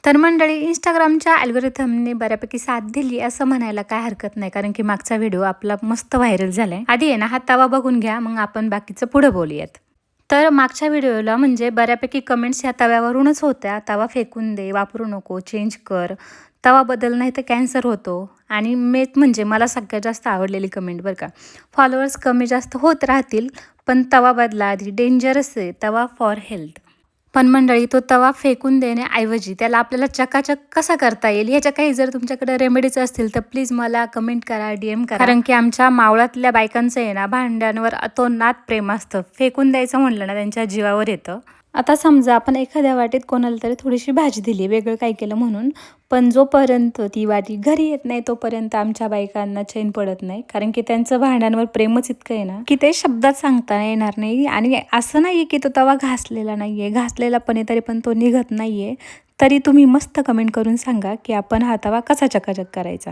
तर मंडळी, Instagramच्या अल्गोरिथमने बऱ्यापैकी साथ दिली असं म्हणायला काय हरकत नाही, कारण की मागचा व्हिडिओ आपला मस्त व्हायरल झालाय. आधी आहे ना हा तवा बघून घ्या, मग आपण बाकीचं पुढे बोलूयात. तर मागच्या व्हिडिओला म्हणजे बऱ्यापैकी कमेंट्स ह्या तव्यावरूनच होत्या. तवा फेकून दे, वापरू नको, चेंज कर, तवा बदल नाही तर कॅन्सर होतो. आणि मेन म्हणजे मला सगळ्यात जास्त आवडलेली कमेंट बरं का, फॉलोअर्स कमी जास्त होत राहतील पण तवा बदला आधी, डेंजरस आहे तवा फॉर हेल्थ. पण मंडळी, तो तवा फेकून देण्याऐवजी त्याला आपल्याला चकाचक कसा करता येईल, ह्याच्या काही जर तुमच्याकडे रेमेडीज असतील तर प्लीज मला कमेंट करा, DM करा. कारण की आमच्या मावळातल्या बायकांचं आहे ना भांड्यांवर अतोनात प्रेम असतं. फेकून द्यायचं म्हणलं ना त्यांच्या जीवावर येतं. आता समजा आपण एखाद्या वाटीत कोणाला तरी थोडीशी भाजी दिली, वेगळं काय केलं म्हणून, पण जोपर्यंत ती वाटी घरी येत नाही तोपर्यंत आमच्या बायकांना चैन पडत नाही. कारण की त्यांचं भांड्यांवर प्रेमच इतकं आहे ना की ते शब्दात सांगता येणार नाही. आणि असं नाही की तो तवा घासलेला नाहीये, घासलेला पण आहे तरी पण तो निघत नाहीये. तरी तुम्ही मस्त कमेंट करून सांगा की आपण हा तवा कसा चकाचक करायचा.